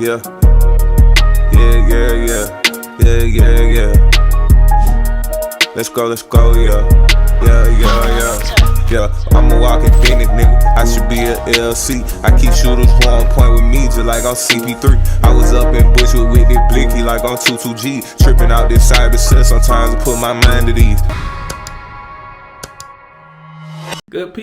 Yeah. Yeah, yeah, yeah. Yeah, yeah, yeah. Let's go, yeah. Yeah, yeah, yeah. Yeah, I'm a walking business, nigga. I should be a LC. I keep shooters who on point with me, just like I'm CP3. I was up in Bushwood with this blicky, like I'm 22G. Tripping out this cyber shit, sometimes I put my mind at ease. Good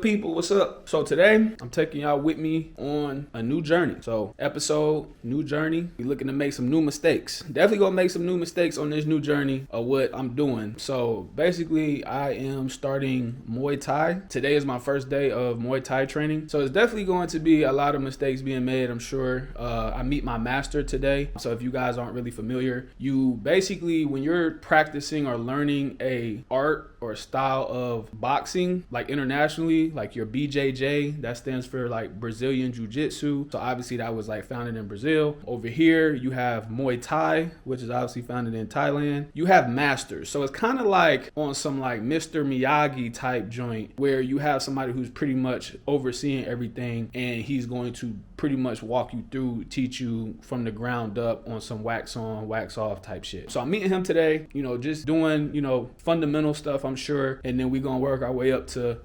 people, what's up? So today, I'm taking y'all with me on a new journey. So episode, new journey. We looking to make some new mistakes. Definitely gonna make some new mistakes on this new journey of what I'm doing. So basically, I am starting Muay Thai. Today is my first day of Muay Thai training. So it's definitely going to be a lot of mistakes being made, I'm sure. I meet my master today. So if you guys aren't really familiar, you basically, when you're practicing or learning a art or style of boxing, like internationally, like your BJJ, that stands for like Brazilian Jiu-Jitsu. So obviously that was like founded in Brazil. Over here, you have Muay Thai, which is obviously founded in Thailand. You have masters. So it's kind of like on some like Mr. Miyagi type joint where you have somebody who's pretty much overseeing everything and he's going to pretty much walk you through, teach you from the ground up on some wax on, wax off type shit. So I'm meeting him today, just doing, fundamental stuff, I'm sure. And then we're going to work our way up to,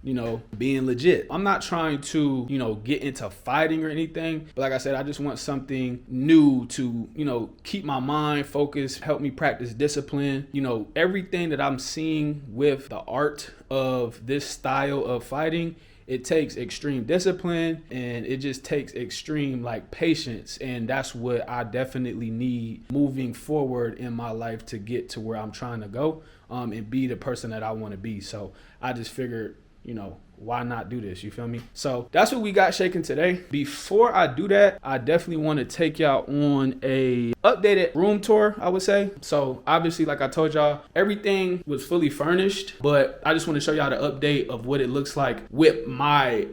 being legit. I'm not trying to, get into fighting or anything. But like I said, I just want something new to, keep my mind focused, help me practice discipline. Everything that I'm seeing with the art of this style of fighting, it takes extreme discipline and it just takes extreme patience. And that's what I definitely need moving forward in my life to get to where I'm trying to go and be the person that I want to be. So I just figured, why not do this? You feel me? So that's what we got shaking today. Before I do that, I definitely want to take y'all on a updated room tour, I would say. So obviously, like I told y'all, everything was fully furnished, but I just want to show y'all the update of what it looks like with my,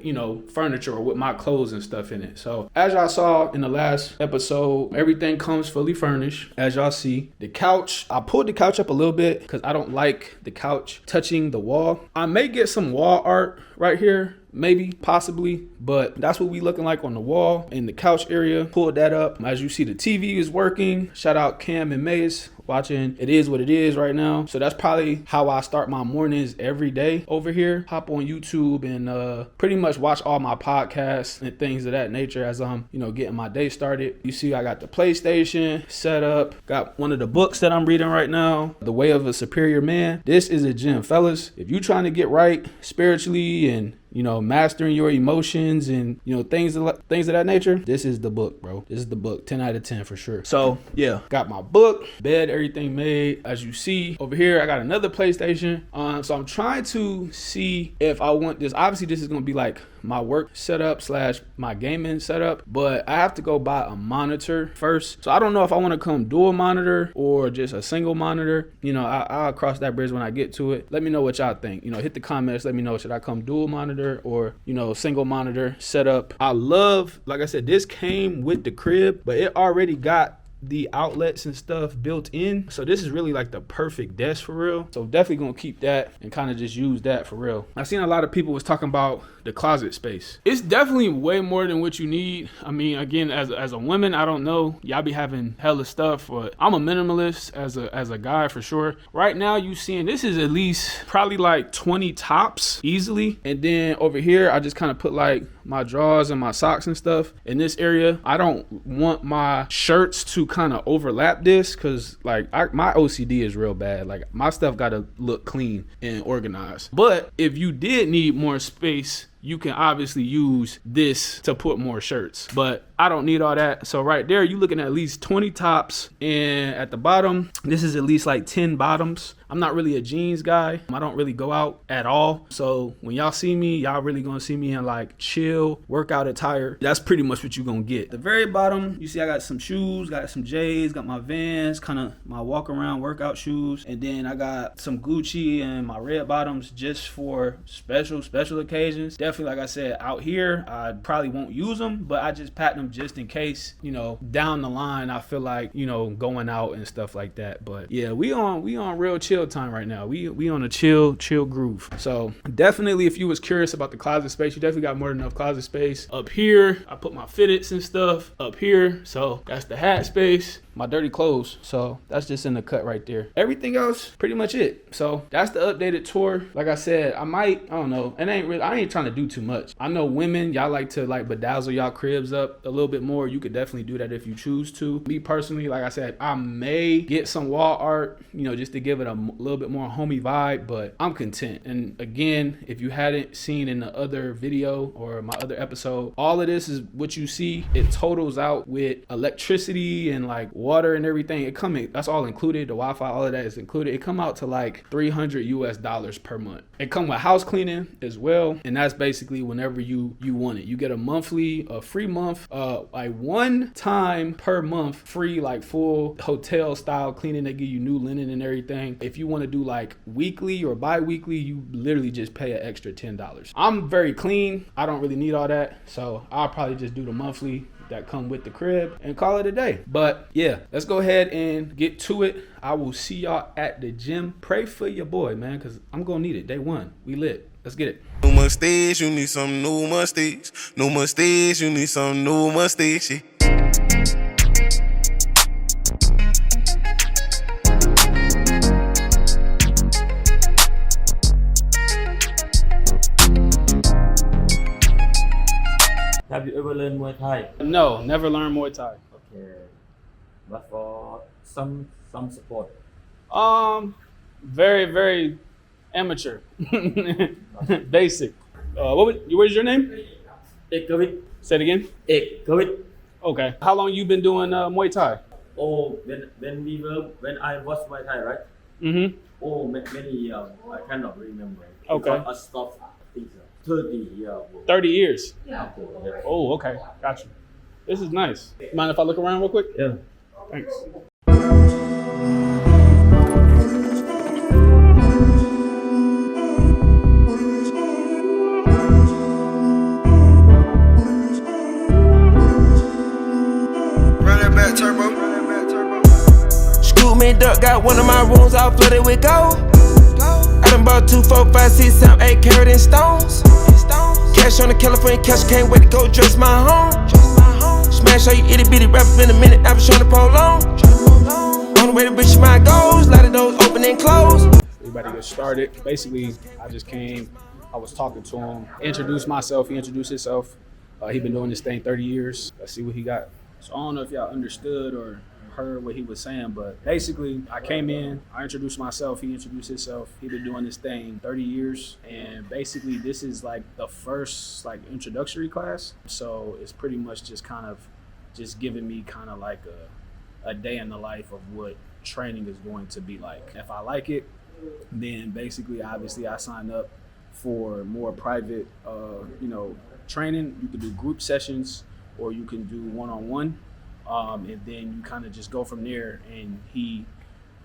furniture or with my clothes and stuff in it. So as y'all saw in the last episode, everything comes fully furnished. As y'all see, the couch, I pulled the couch up a little bit because I don't like the couch touching the wall. I may get some wall art right here, maybe, possibly, but that's what we looking like on the wall in the couch area. Pulled that up. As you see, the TV is working. Shout out Cam and Mace watching It Is What It Is right now. So that's probably how I start my mornings every day over here. Hop on YouTube and pretty much watch all my podcasts and things of that nature as I'm, getting my day started. You see, I got the PlayStation set up. Got one of the books that I'm reading right now, The Way of a Superior Man. This is a gem, fellas. If you're trying to get right spiritually and mastering your emotions and, things of that nature, this is the book, bro. This is the book. 10 out of 10 for sure. So yeah, got my book, bed, everything made. As you see over here, I got another PlayStation. So I'm trying to see if I want this. Obviously, this is going to be like my work setup / my gaming setup, but I have to go buy a monitor first. So I don't know if I want to come dual monitor or just a single monitor. I'll cross that bridge when I get to it. Let me know what y'all think. Hit the comments. Let me know, should I come dual monitor or single monitor setup? I love, like I said, this came with the crib, but it already got the outlets and stuff built in. So this is really like the perfect desk for real. So definitely gonna keep that and kind of just use that for real. I've seen a lot of people was talking about the closet space. It's definitely way more than what you need. I mean, again, as a woman, I don't know, y'all be having hella stuff, but I'm a minimalist as a guy for sure. Right now you seeing this is at least probably like 20 tops easily. And then over here, I just kind of put like my drawers and my socks and stuff in this area. I don't want my shirts to kind of overlap this because like my OCD is real bad. Like my stuff got to look clean and organized. But if you did need more space, you can obviously use this to put more shirts, but I don't need all that. So right there, you're looking at least 20 tops, and at the bottom, this is at least like 10 bottoms. I'm not really a jeans guy. I don't really go out at all. So when y'all see me, y'all really gonna see me in like chill workout attire. That's pretty much what you're gonna get. The very bottom, you see I got some shoes, got some J's, got my Vans, kind of my walk around workout shoes. And then I got some Gucci and my red bottoms just for special occasions. Definitely, like I said, out here, I probably won't use them, but I just pack them time just in case, you know, down the line I feel like, you know, going out and stuff like that. But yeah, we on real chill time right now. We on a chill groove. So definitely, if you was curious about the closet space, you definitely got more than enough closet space. Up here, I put my fitteds and stuff up here. So that's the hat space, my dirty clothes. So that's just in the cut right there. Everything else, pretty much it. So that's the updated tour. Like I said, I don't know. I ain't trying to do too much. I know women, y'all like to like bedazzle y'all cribs up a little bit more. You could definitely do that if you choose to. Me personally, like I said, I may get some wall art, you know, just to give it a little bit more homey vibe, but I'm content. And again, if you hadn't seen in the other video or my other episode, all of this is what you see. It totals out with electricity and like water and everything. That's all included. The Wi-Fi, all of that is included. It come out to like $300 US per month. It come with house cleaning as well, and that's basically whenever you want it. You get a free month, like one time per month free, like full hotel style cleaning. They give you new linen and everything. If you want to do like weekly or bi-weekly, you literally just pay an extra $10. I'm very clean. I don't really need all that, so I'll probably just do the monthly that come with the crib and call it a day. But yeah, let's go ahead and get to it. I will see y'all at the gym. Pray for your boy, man, because I'm gonna need it. Day one, we lit. Let's get it. New mustache, you need some new mustache. New mustache, you need some new mustache. Have you ever learned Muay Thai? No, never learned Muay Thai. Okay. But for some sport. Very, very amateur. Basic. What's your name? 𝐬𝐻𝐫𝐿. Say it again. 𝐬𝐻𝐫𝐿. Okay. How long you been doing Muay Thai? Oh, when I was Muay Thai, right? Mm-hmm. Oh, many years. I cannot remember. Okay. Because I stopped. I think 30 years. 30 years. Yeah. Oh, okay. Gotcha. This is nice. Mind if I look around real quick? Yeah. Thanks. Scoop me duck, got one of my rooms all flooded with gold. I done bought 2, 4, 5, 6, 7, 8 carat in stones. Cash on the California cash, can't wait to go dress my home. Smash all you itty bitty rappers in a minute, I was trying to prolong. On the way to reach my goals, lot of those open and close. Everybody get started. Basically, I was talking to him, introduced myself, he introduced himself. He been doing this thing 30 years. Let's see what he got. So I don't know if y'all understood or heard what he was saying, but basically I came in, I introduced myself, he introduced himself. He been doing this thing 30 years, and basically this is like the first like introductory class. So it's pretty much just giving me kind of like a day in the life of what training is going to be like. If I like it, then basically obviously I sign up for more private training. You can do group sessions or you can do one-on-one. And then you kind of just go from there, and he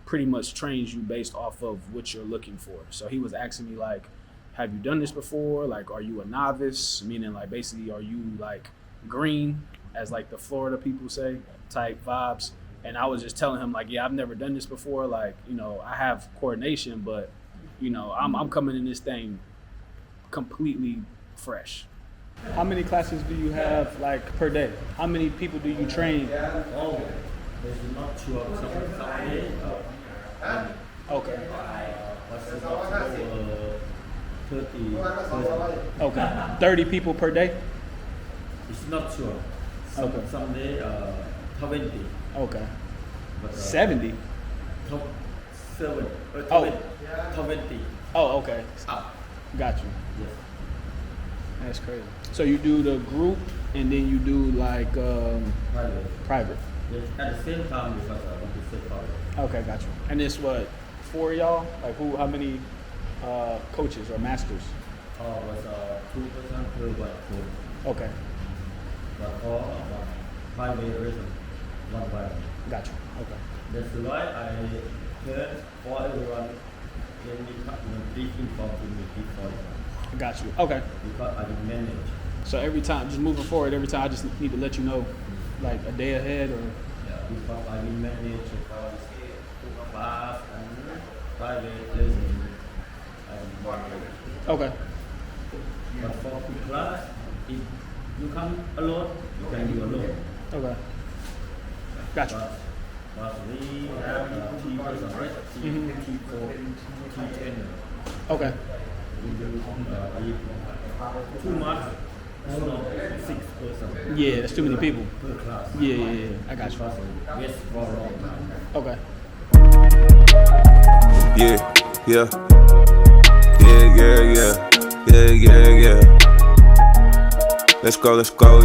pretty much trains you based off of what you're looking for. So he was asking me like, have you done this before? Like, are you a novice? Meaning like basically, are you like green, as like the Florida people say, type vibes? And I was just telling him like, yeah, I've never done this before. Like, you know, I have coordination, but you know, I'm coming in this thing completely fresh. How many classes do you have like per day? How many people do you train? Oh, there's not sure. Some Okay. But 30. Okay. 30 people per day? It's not sure. Okay. Some day 20. Okay. But, 70? 7. Oh. 20. Oh, okay. Up. Got you. Yes. That's crazy. So you do the group and then you do like private. Yes. At the same time because I want to say private. Okay, got you. And it's what, 4 of y'all? Like how many coaches or masters? Was 2% per one. Okay, But for private reason, one by one. got you. Okay. That's why I heard for everyone when we briefing for me before Got you. Okay. because I manage So every time, just moving forward, every time I just need to let you know, like a day ahead or. Because I will manage class and private lesson. Okay. But for class, if you come alone, you can do alone. Okay. Gotcha. But we have team person, right? Team 4, team 10. Okay. We do if too much, it's not 6 person. Yeah, that's too many people. Per class. Yeah. I got you. Yes, for a long time. Okay. Yeah. Let's go,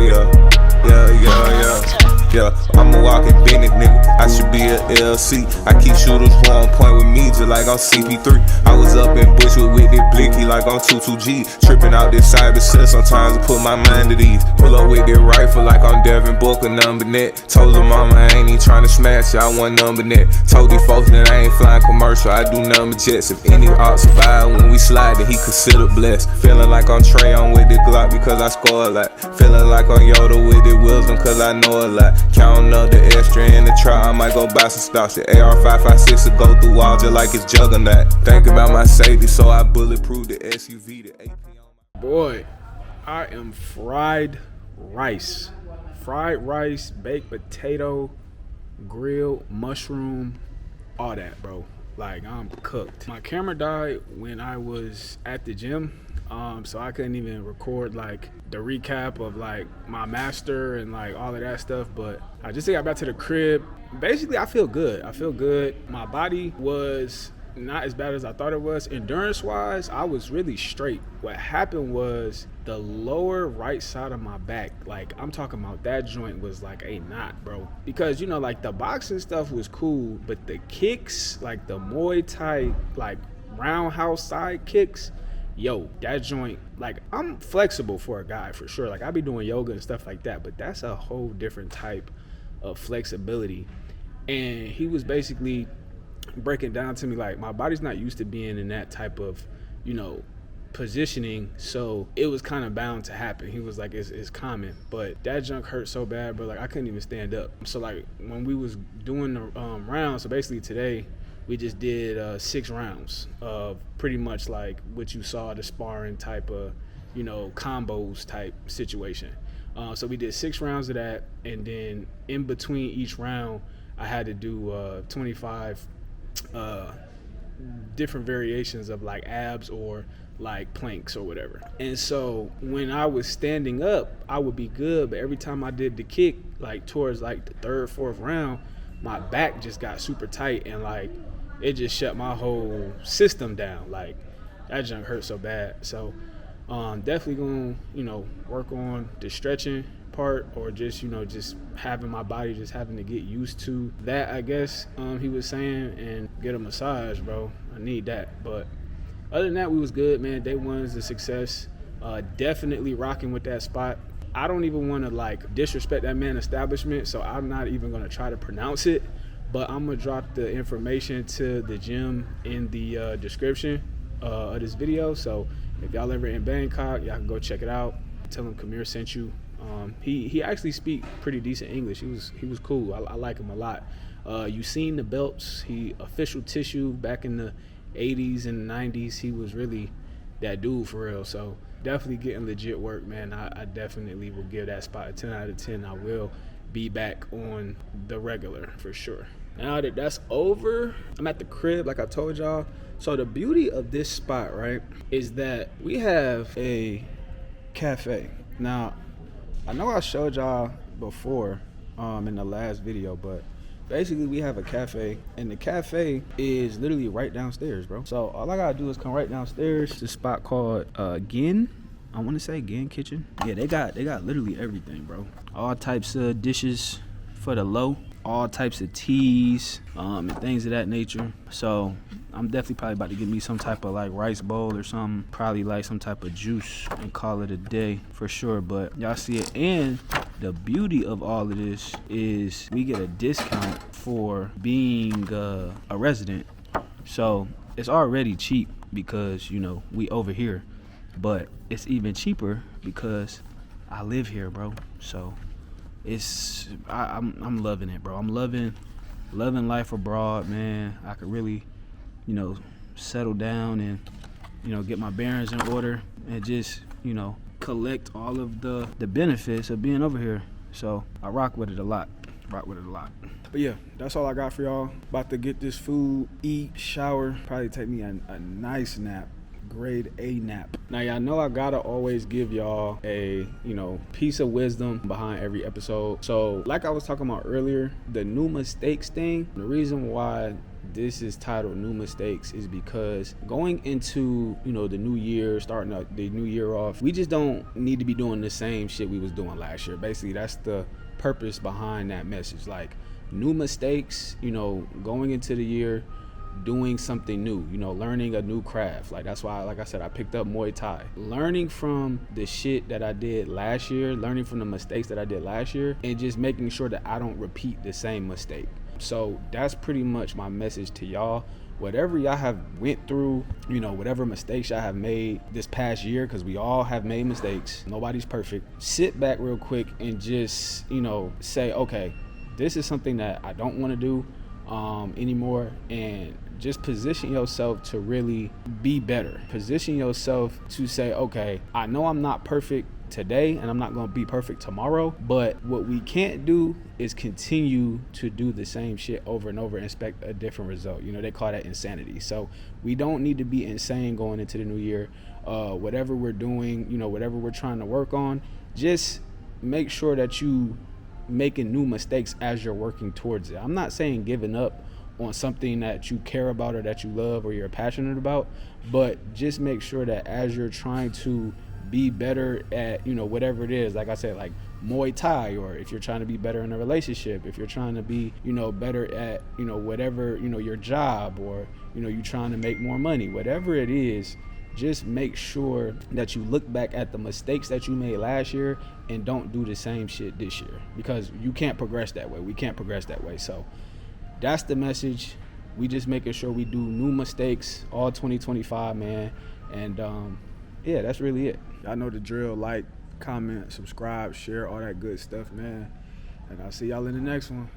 yeah. I'm a walking business nigga, I should be a LC. I keep shooters who on point with me just like I'm CP3. I was up in Bushwood with this blicky like I'm 22G. Tripping out this cyber shit, sometimes I put my mind at ease. Pull up with this rifle like I'm Devin Booker, number net. Told her mama I ain't even trying to smash it, I want number net. Told these folks that I ain't flying commercial, I do number jets. If any ops survive when we slide, then he considered blessed. Feeling like I'm Trey on with this Glock because I score a lot. Feeling like I'm Yoda with this wisdom cause I know a lot. Counting up the extra in the trap, I might go buy some stocks. The AR-556 will go through walls just like it's juggernaut. Think about my safety, so I bulletproof the SUV, the AP on my... Boy, I am fried rice, baked potato, grilled mushroom, all that, bro. Like, I'm cooked. My camera died when I was at the gym, so I couldn't even record like the recap of like my master and like all of that stuff. But I just got back to the crib. Basically, I feel good. My body was not as bad as I thought it was. Endurance wise, I was really straight. What happened was the lower right side of my back, like I'm talking about, that joint was like a knot, bro. Because you know, like the boxing stuff was cool, but the kicks, like the Muay Thai, like roundhouse side kicks, yo, that joint, like I'm flexible for a guy for sure. Like I be doing yoga and stuff like that, but that's a whole different type of flexibility. And he was basically breaking down to me like my body's not used to being in that type of, you know, positioning, so it was kind of bound to happen. He was like, it's common, but that junk hurt so bad, bro, like I couldn't even stand up. So like when we was doing the rounds, so basically today we just did 6 rounds of pretty much like what you saw, the sparring type of, you know, combos type situation. So we did 6 rounds of that, and then in between each round I had to do 25 different variations of like abs or like planks or whatever. And so when I was standing up, I would be good, but every time I did the kick, like towards like the 3rd, 4th round, my back just got super tight and like it just shut my whole system down. Like that junk hurt so bad. So definitely gonna, you know, work on the stretching part, or just, you know, just having my body, just having to get used to that, I guess he was saying, and get a massage, bro. I need that. But other than that, we was good, man. Day 1 is a success. Definitely rocking with that spot. I don't even want to like disrespect that man establishment, so I'm not even gonna try to pronounce it, but I'm gonna drop the information to the gym in the description of this video. So if y'all ever in Bangkok, y'all can go check it out. Tell him Kamir sent you. He actually speak pretty decent English. He was cool. I like him a lot. You seen the belts. He official tissue back in the 80s and 90s. He was really that dude for real. So definitely getting legit work, man. I definitely will give that spot a 10 out of 10. I will be back on the regular for sure. Now that that's over, I'm at the crib like I told y'all. So the beauty of this spot, right, is that we have a cafe. Now I know I showed y'all before in the last video, but basically we have a cafe, and the cafe is literally right downstairs, bro. So all I gotta do is come right downstairs. It's a spot called 𝐬𝐮. I want to say 𝐬𝐮 Kitchen. Yeah, they got literally everything, bro. All types of dishes for the low, all types of teas and things of that nature. So I'm definitely probably about to get me some type of like rice bowl or something, probably like some type of juice, and call it a day for sure. But y'all see it. And the beauty of all of this is we get a discount for being a resident. So it's already cheap because, you know, we over here, but it's even cheaper because I live here, bro. So I'm loving it, bro. I'm loving life abroad, man. I could really, settle down and, get my bearings in order and just, collect all of the benefits of being over here. So I rock with it a lot. But yeah, that's all I got for y'all. About to get this food, eat, shower, probably take me a nice nap. Grade A nap. Now y'all know I gotta always give y'all a piece of wisdom behind every episode. So like I was talking about earlier, the new mistakes thing, the reason why this is titled New Mistakes is because going into the new year, starting the new year off, we just don't need to be doing the same shit we was doing last year. Basically, that's the purpose behind that message. Like, new mistakes, going into the year, doing something new, learning a new craft. Like, that's why, like I said, I picked up Muay Thai. Learning from the shit that I did last year, learning from the mistakes that I did last year, and just making sure that I don't repeat the same mistake. So that's pretty much my message to y'all. Whatever y'all have went through, whatever mistakes y'all have made this past year, because we all have made mistakes. Nobody's perfect. Sit back real quick and just, say, okay, this is something that I don't want to do anymore, and just position yourself to really be better. Position yourself to say, okay, I know I'm not perfect today and I'm not going to be perfect tomorrow, but what we can't do is continue to do the same shit over and over and expect a different result. They call that insanity. So we don't need to be insane going into the new year. Whatever we're doing, whatever we're trying to work on, just make sure that you making new mistakes as you're working towards it. I'm not saying giving up on something that you care about or that you love or you're passionate about, but just make sure that as you're trying to be better at whatever it is, like I said, like Muay Thai, or if you're trying to be better in a relationship, if you're trying to be better at whatever your job, or you're trying to make more money, whatever it is, just make sure that you look back at the mistakes that you made last year and don't do the same shit this year, because you can't progress that way. We can't progress that way. So that's the message. We just making sure we do new mistakes all 2025, man. And yeah, that's really it. Y'all know the drill. Like, comment, subscribe, share, all that good stuff, man. And I'll see y'all in the next one.